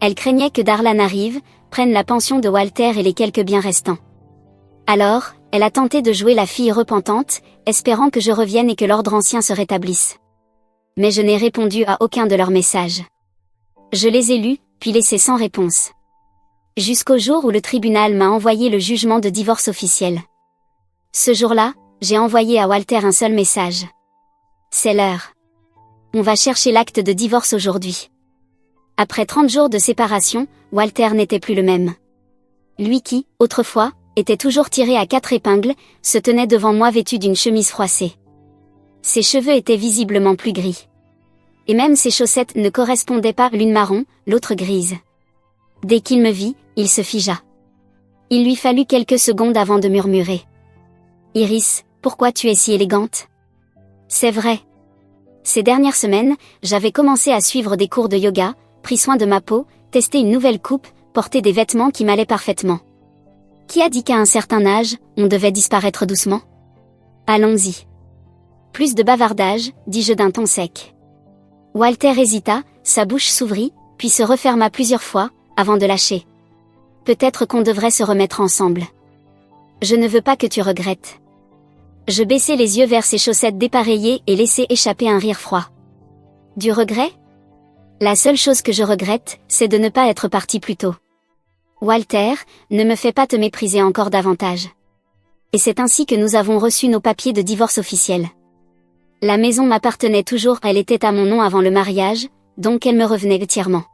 Speaker 2: Elle craignait que Darlan arrive, prenne la pension de Walter et les quelques biens restants. Alors, elle a tenté de jouer la fille repentante, espérant que je revienne et que l'ordre ancien se rétablisse. Mais je n'ai répondu à aucun de leurs messages. Je les ai lus, puis laissés sans réponse. Jusqu'au jour où le tribunal m'a envoyé le jugement de divorce officiel. Ce jour-là, j'ai envoyé à Walter un seul message. C'est l'heure. On va chercher l'acte de divorce aujourd'hui. Après 30 jours de séparation, Walter n'était plus le même. Lui qui, autrefois, était toujours tiré à 4 épingles, se tenait devant moi vêtu d'une chemise froissée. Ses cheveux étaient visiblement plus gris. Et même ses chaussettes ne correspondaient pas, l'une marron, l'autre grise. Dès qu'il me vit, il se figea. Il lui fallut quelques secondes avant de murmurer. « Iris, pourquoi tu es si élégante ?» C'est vrai. Ces dernières semaines, j'avais commencé à suivre des cours de yoga, pris soin de ma peau, testé une nouvelle coupe, porté des vêtements qui m'allaient parfaitement. Qui a dit qu'à un certain âge, on devait disparaître doucement ? Allons-y. Plus de bavardage, dis-je d'un ton sec. Walter hésita, sa bouche s'ouvrit, puis se referma plusieurs fois, avant de lâcher. Peut-être qu'on devrait se remettre ensemble. Je ne veux pas que tu regrettes. Je baissai les yeux vers ses chaussettes dépareillées et laissai échapper un rire froid. Du regret ? La seule chose que je regrette, c'est de ne pas être parti plus tôt. Walter, ne me fais pas te mépriser encore davantage. Et c'est ainsi que nous avons reçu nos papiers de divorce officiel. La maison m'appartenait toujours, elle était à mon nom avant le mariage, donc elle me revenait entièrement.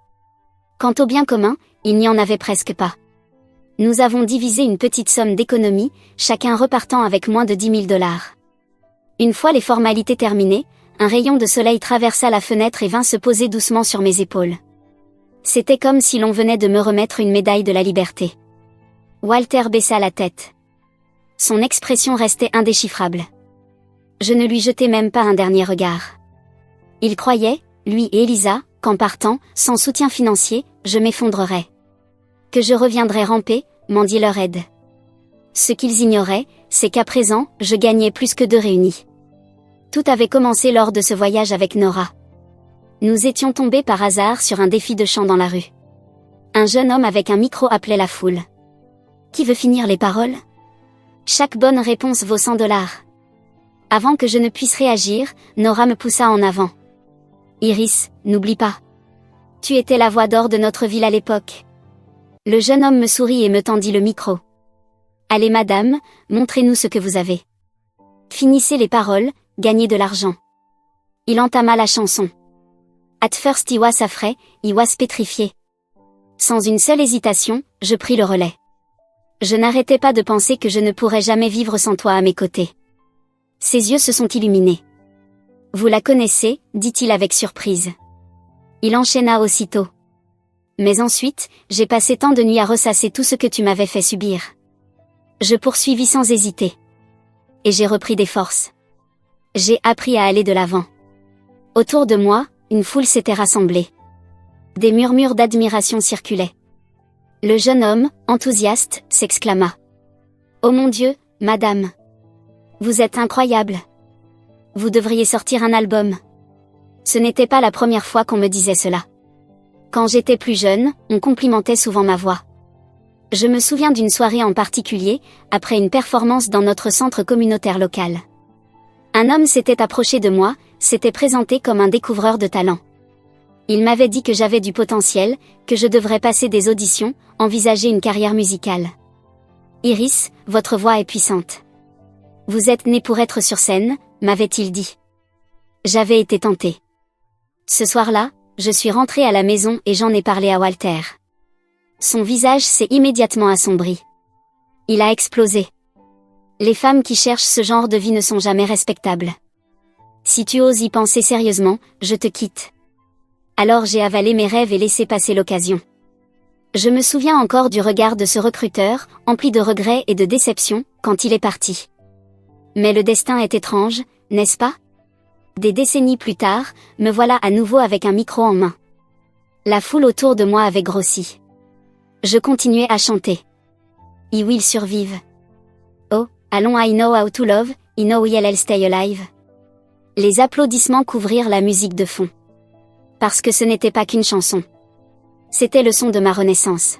Speaker 2: Quant au bien commun, il n'y en avait presque pas. Nous avons divisé une petite somme d'économie, chacun repartant avec moins de 10 000 $. Une fois les formalités terminées, un rayon de soleil traversa la fenêtre et vint se poser doucement sur mes épaules. C'était comme si l'on venait de me remettre une médaille de la liberté. Walter baissa la tête. Son expression restait indéchiffrable. Je ne lui jetai même pas un dernier regard. Il croyait, lui et Elisa, qu'en partant, sans soutien financier, je m'effondrerais. Que je reviendrais ramper, mendier leur aide. Ce qu'ils ignoraient, c'est qu'à présent, je gagnais plus que 2 réunis. Tout avait commencé lors de ce voyage avec Nora. Nous étions tombés par hasard sur un défi de chant dans la rue. Un jeune homme avec un micro appelait la foule. Qui veut finir les paroles ? Chaque bonne réponse vaut 100 $. Avant que je ne puisse réagir, Nora me poussa en avant. Iris, n'oublie pas. Tu étais la voix d'or de notre ville à l'époque. Le jeune homme me sourit et me tendit le micro. Allez madame, montrez-nous ce que vous avez. Finissez les paroles, gagnez de l'argent. Il entama la chanson. At first he was afraid, he was pétrifié. Sans une seule hésitation, je pris le relais. Je n'arrêtais pas de penser que je ne pourrais jamais vivre sans toi à mes côtés. Ses yeux se sont illuminés. Vous la connaissez, dit-il avec surprise. Il enchaîna aussitôt. Mais ensuite, j'ai passé tant de nuits à ressasser tout ce que tu m'avais fait subir. Je poursuivis sans hésiter. Et j'ai repris des forces. J'ai appris à aller de l'avant. Autour de moi, une foule s'était rassemblée. Des murmures d'admiration circulaient. Le jeune homme, enthousiaste, s'exclama. « Oh mon Dieu, madame! Vous êtes incroyable! Vous devriez sortir un album. » Ce n'était pas la première fois qu'on me disait cela. Quand j'étais plus jeune, on complimentait souvent ma voix. Je me souviens d'une soirée en particulier, après une performance dans notre centre communautaire local. Un homme s'était approché de moi, s'était présenté comme un découvreur de talent. Il m'avait dit que j'avais du potentiel, que je devrais passer des auditions, envisager une carrière musicale. « Iris, votre voix est puissante. Vous êtes née pour être sur scène », m'avait-il dit. J'avais été tentée. Ce soir-là, je suis rentrée à la maison et j'en ai parlé à Walter. Son visage s'est immédiatement assombri. Il a explosé. Les femmes qui cherchent ce genre de vie ne sont jamais respectables. Si tu oses y penser sérieusement, je te quitte. Alors j'ai avalé mes rêves et laissé passer l'occasion. Je me souviens encore du regard de ce recruteur, empli de regrets et de déception, quand il est parti. Mais le destin est étrange, n'est-ce pas ? Des décennies plus tard, me voilà à nouveau avec un micro en main. La foule autour de moi avait grossi. Je continuais à chanter. I will survive. Oh, allons I know how to love, I know I'll stay alive. Les applaudissements couvrirent la musique de fond. Parce que ce n'était pas qu'une chanson. C'était le son de ma renaissance.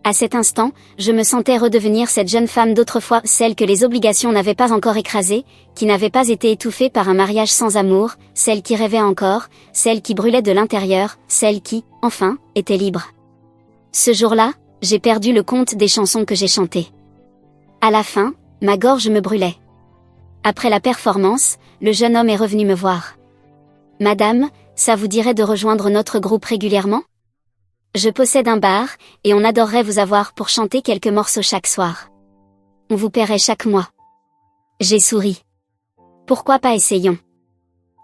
Speaker 2: À cet instant, je me sentais redevenir cette jeune femme d'autrefois, celle que les obligations n'avaient pas encore écrasée, qui n'avait pas été étouffée par un mariage sans amour, celle qui rêvait encore, celle qui brûlait de l'intérieur, celle qui, enfin, était libre. Ce jour-là, j'ai perdu le compte des chansons que j'ai chantées. À la fin, ma gorge me brûlait. Après la performance, le jeune homme est revenu me voir. « Madame, ça vous dirait de rejoindre notre groupe régulièrement ? Je possède un bar, et on adorerait vous avoir pour chanter quelques morceaux chaque soir. On vous paierait chaque mois. » J'ai souri. Pourquoi pas essayons.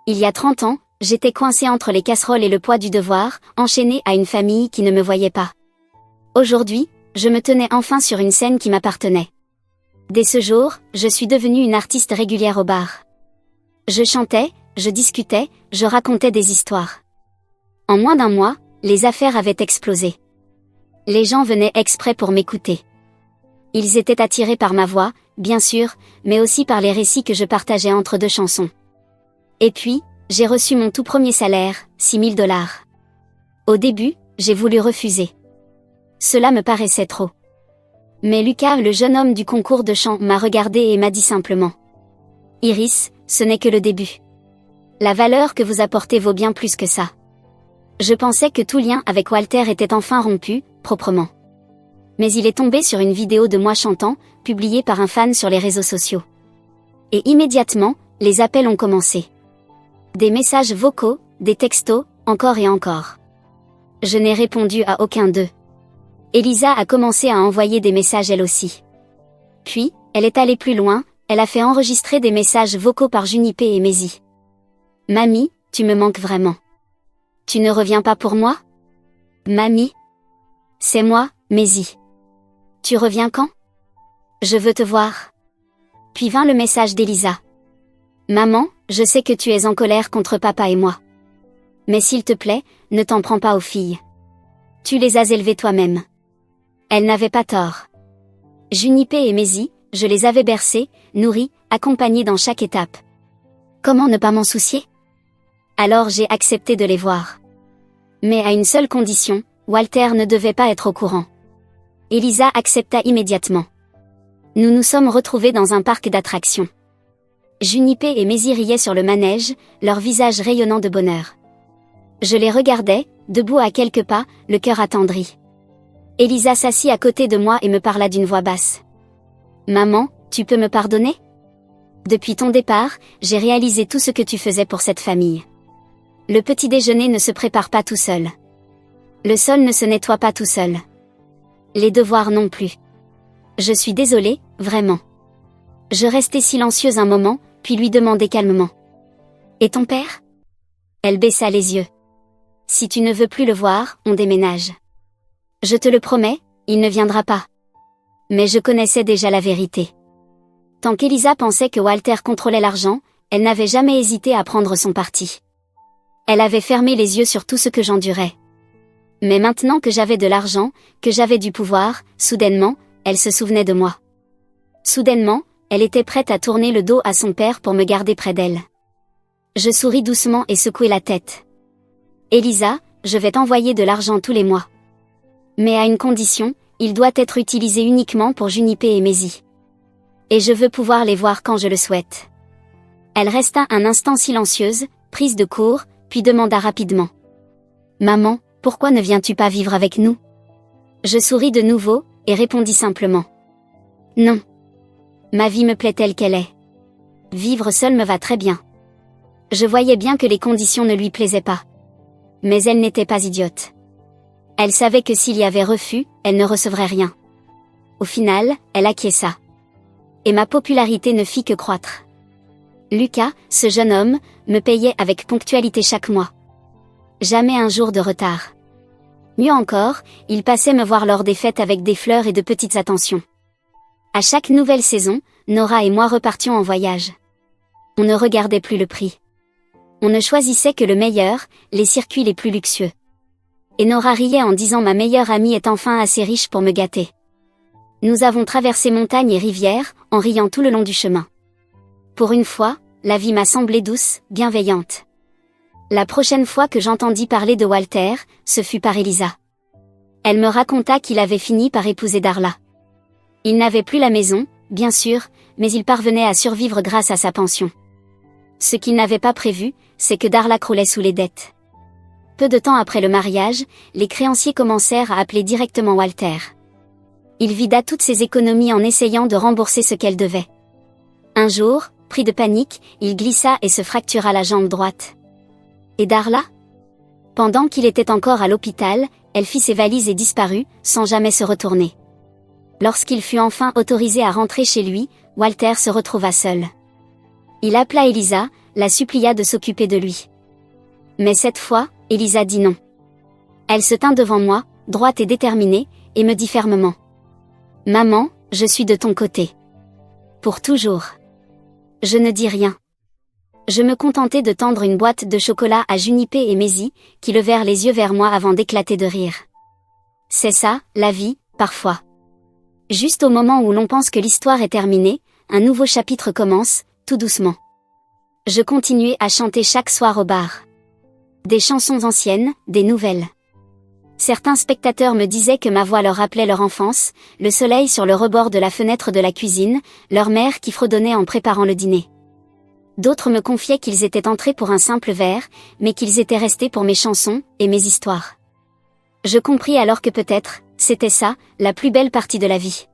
Speaker 2: Il y a 30 ans, j'étais coincée entre les casseroles et le poids du devoir, enchaînée à une famille qui ne me voyait pas. Aujourd'hui, je me tenais enfin sur une scène qui m'appartenait. Dès ce jour, je suis devenue une artiste régulière au bar. Je chantais, je discutais, je racontais des histoires. En moins d'un mois, les affaires avaient explosé. Les gens venaient exprès pour m'écouter. Ils étaient attirés par ma voix, bien sûr, mais aussi par les récits que je partageais entre deux chansons. Et puis, j'ai reçu mon tout premier salaire, $6 000. Au début, j'ai voulu refuser. Cela me paraissait trop. Mais Lucas, le jeune homme du concours de chant, m'a regardé et m'a dit simplement: « Iris, ce n'est que le début. La valeur que vous apportez vaut bien plus que ça. » Je pensais que tout lien avec Walter était enfin rompu, proprement. Mais il est tombé sur une vidéo de moi chantant, publiée par un fan sur les réseaux sociaux. Et immédiatement, les appels ont commencé. Des messages vocaux, des textos, encore et encore. Je n'ai répondu à aucun d'eux. Elisa a commencé à envoyer des messages elle aussi. Puis, elle est allée plus loin, elle a fait enregistrer des messages vocaux par Junipé et Mézi. « Mamie, tu me manques vraiment. Tu ne reviens pas pour moi ? Mamie ? C'est moi, Mézi. Tu reviens quand ? Je veux te voir. » Puis vint le message d'Elisa. « Maman, je sais que tu es en colère contre papa et moi. Mais s'il te plaît, ne t'en prends pas aux filles. Tu les as élevées toi-même. » Elle n'avait pas tort. Junipé et Mézi, je les avais bercés, nourris, accompagnés dans chaque étape. Comment ne pas m'en soucier ? Alors j'ai accepté de les voir. Mais à une seule condition, Walter ne devait pas être au courant. Elisa accepta immédiatement. Nous nous sommes retrouvés dans un parc d'attractions. Junipé et Mézi riaient sur le manège, leurs visages rayonnant de bonheur. Je les regardais, debout à quelques pas, le cœur attendri. Elisa s'assit à côté de moi et me parla d'une voix basse. « Maman, tu peux me pardonner ? Depuis ton départ, j'ai réalisé tout ce que tu faisais pour cette famille. Le petit déjeuner ne se prépare pas tout seul. Le sol ne se nettoie pas tout seul. Les devoirs non plus. Je suis désolée, vraiment. » Je restai silencieuse un moment, puis lui demandai calmement. « Et ton père ? » Elle baissa les yeux. « Si tu ne veux plus le voir, on déménage. Je te le promets, il ne viendra pas. » Mais je connaissais déjà la vérité. Tant qu'Elisa pensait que Walter contrôlait l'argent, elle n'avait jamais hésité à prendre son parti. Elle avait fermé les yeux sur tout ce que j'endurais. Mais maintenant que j'avais de l'argent, que j'avais du pouvoir, soudainement, elle se souvenait de moi. Soudainement, elle était prête à tourner le dos à son père pour me garder près d'elle. Je souris doucement et secouai la tête. « Elisa, je vais t'envoyer de l'argent tous les mois. Mais à une condition, il doit être utilisé uniquement pour Junipé et Mézi. Et je veux pouvoir les voir quand je le souhaite. » Elle resta un instant silencieuse, prise de court, puis demanda rapidement. « Maman, pourquoi ne viens-tu pas vivre avec nous ?» Je souris de nouveau, et répondis simplement. « Non. Ma vie me plaît telle qu'elle est. Vivre seule me va très bien. » Je voyais bien que les conditions ne lui plaisaient pas. Mais elle n'était pas idiote. Elle savait que s'il y avait refus, elle ne recevrait rien. Au final, elle acquiesça. Et ma popularité ne fit que croître. Lucas, ce jeune homme, me payait avec ponctualité chaque mois. Jamais un jour de retard. Mieux encore, il passait me voir lors des fêtes avec des fleurs et de petites attentions. À chaque nouvelle saison, Nora et moi repartions en voyage. On ne regardait plus le prix. On ne choisissait que le meilleur, les circuits les plus luxueux. Et Nora riait en disant « Ma meilleure amie est enfin assez riche pour me gâter. » Nous avons traversé montagnes et rivières, en riant tout le long du chemin. Pour une fois, la vie m'a semblé douce, bienveillante. La prochaine fois que j'entendis parler de Walter, ce fut par Elisa. Elle me raconta qu'il avait fini par épouser Darla. Il n'avait plus la maison, bien sûr, mais il parvenait à survivre grâce à sa pension. Ce qu'il n'avait pas prévu, c'est que Darla croulait sous les dettes. Peu de temps après le mariage, les créanciers commencèrent à appeler directement Walter. Il vida toutes ses économies en essayant de rembourser ce qu'elle devait. Un jour, pris de panique, il glissa et se fractura la jambe droite. Et Darla? Pendant qu'il était encore à l'hôpital, elle fit ses valises et disparut, sans jamais se retourner. Lorsqu'il fut enfin autorisé à rentrer chez lui, Walter se retrouva seul. Il appela Elisa, la supplia de s'occuper de lui. Mais cette fois, Elisa dit non. Elle se tint devant moi, droite et déterminée, et me dit fermement. « Maman, je suis de ton côté. Pour toujours. » Je ne dis rien. Je me contentai de tendre une boîte de chocolat à Junipé et Maisie, qui levèrent les yeux vers moi avant d'éclater de rire. C'est ça, la vie, parfois. Juste au moment où l'on pense que l'histoire est terminée, un nouveau chapitre commence, tout doucement. Je continuai à chanter chaque soir au bar. Des chansons anciennes, des nouvelles. Certains spectateurs me disaient que ma voix leur rappelait leur enfance, le soleil sur le rebord de la fenêtre de la cuisine, leur mère qui fredonnait en préparant le dîner. D'autres me confiaient qu'ils étaient entrés pour un simple verre, mais qu'ils étaient restés pour mes chansons et mes histoires. Je compris alors que peut-être, c'était ça, la plus belle partie de la vie.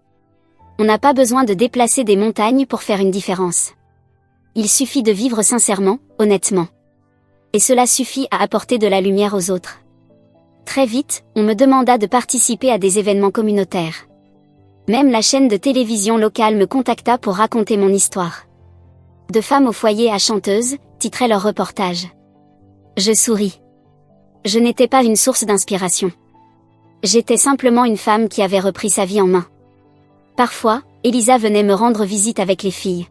Speaker 2: On n'a pas besoin de déplacer des montagnes pour faire une différence. Il suffit de vivre sincèrement, honnêtement. Et cela suffit à apporter de la lumière aux autres. Très vite, on me demanda de participer à des événements communautaires. Même la chaîne de télévision locale me contacta pour raconter mon histoire. De femmes au foyer à chanteuses, titraient leur reportage. Je souris. Je n'étais pas une source d'inspiration. J'étais simplement une femme qui avait repris sa vie en main. Parfois, Elisa venait me rendre visite avec les filles.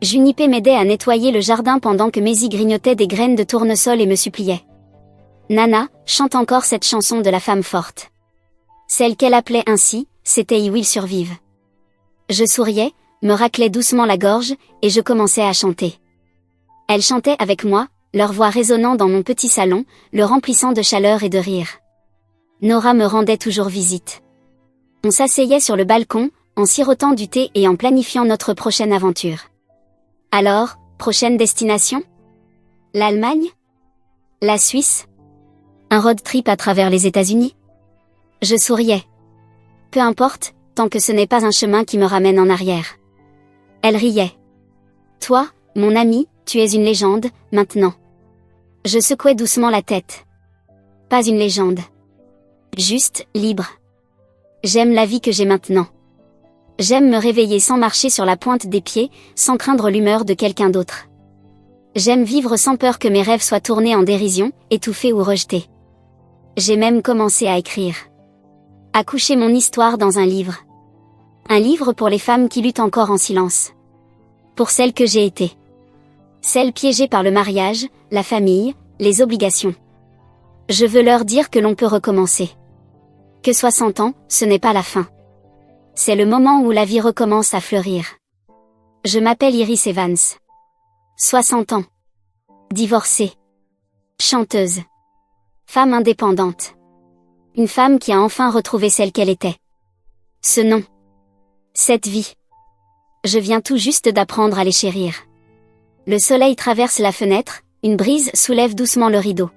Speaker 2: Junipé m'aidait à nettoyer le jardin pendant que Maisie grignotait des graines de tournesol et me suppliait. Nana, chante encore cette chanson de la femme forte. Celle qu'elle appelait ainsi, c'était I Will Survive. Je souriais, me raclais doucement la gorge, et je commençais à chanter. Elles chantaient avec moi, leur voix résonnant dans mon petit salon, le remplissant de chaleur et de rire. Nora me rendait toujours visite. On s'asseyait sur le balcon, en sirotant du thé et en planifiant notre prochaine aventure. Alors, prochaine destination? L'Allemagne? La Suisse? Un road trip à travers les États-Unis? Je souriais. Peu importe, tant que ce n'est pas un chemin qui me ramène en arrière. Elle riait. Toi, mon ami, tu es une légende, maintenant. Je secouais doucement la tête. Pas une légende. Juste, libre. J'aime la vie que j'ai maintenant. J'aime me réveiller sans marcher sur la pointe des pieds, sans craindre l'humeur de quelqu'un d'autre. J'aime vivre sans peur que mes rêves soient tournés en dérision, étouffés ou rejetés. J'ai même commencé à écrire. À coucher mon histoire dans un livre. Un livre pour les femmes qui luttent encore en silence. Pour celles que j'ai été. Celles piégées par le mariage, la famille, les obligations. Je veux leur dire que l'on peut recommencer. Que 60 ans, ce n'est pas la fin. C'est le moment où la vie recommence à fleurir. Je m'appelle Iris Evans. 60 ans. Divorcée. Chanteuse. Femme indépendante. Une femme qui a enfin retrouvé celle qu'elle était. Ce nom. Cette vie. Je viens tout juste d'apprendre à les chérir. Le soleil traverse la fenêtre, une brise soulève doucement le rideau.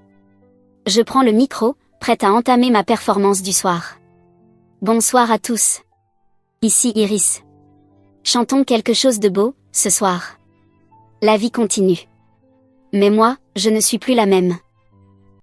Speaker 2: Je prends le micro, prête à entamer ma performance du soir. Bonsoir à tous. Ici Iris. Chantons quelque chose de beau, ce soir. La vie continue. Mais moi, je ne suis plus la même.